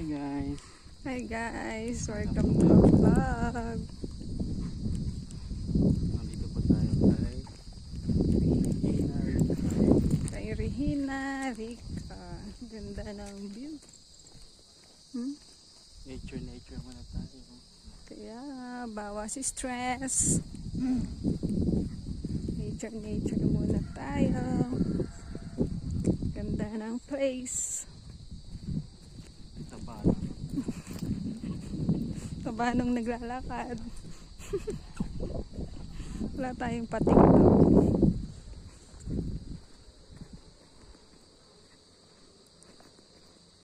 guys. Hi guys, welcome to our vlog. Nandito po tayo Kay Regina, Rica. Ganda ng view. Nature muna tayo. Kaya bawas stress. Nature muna tayo. Ganda ng place. Taba nung naglalakad. Wala tayong pating daw.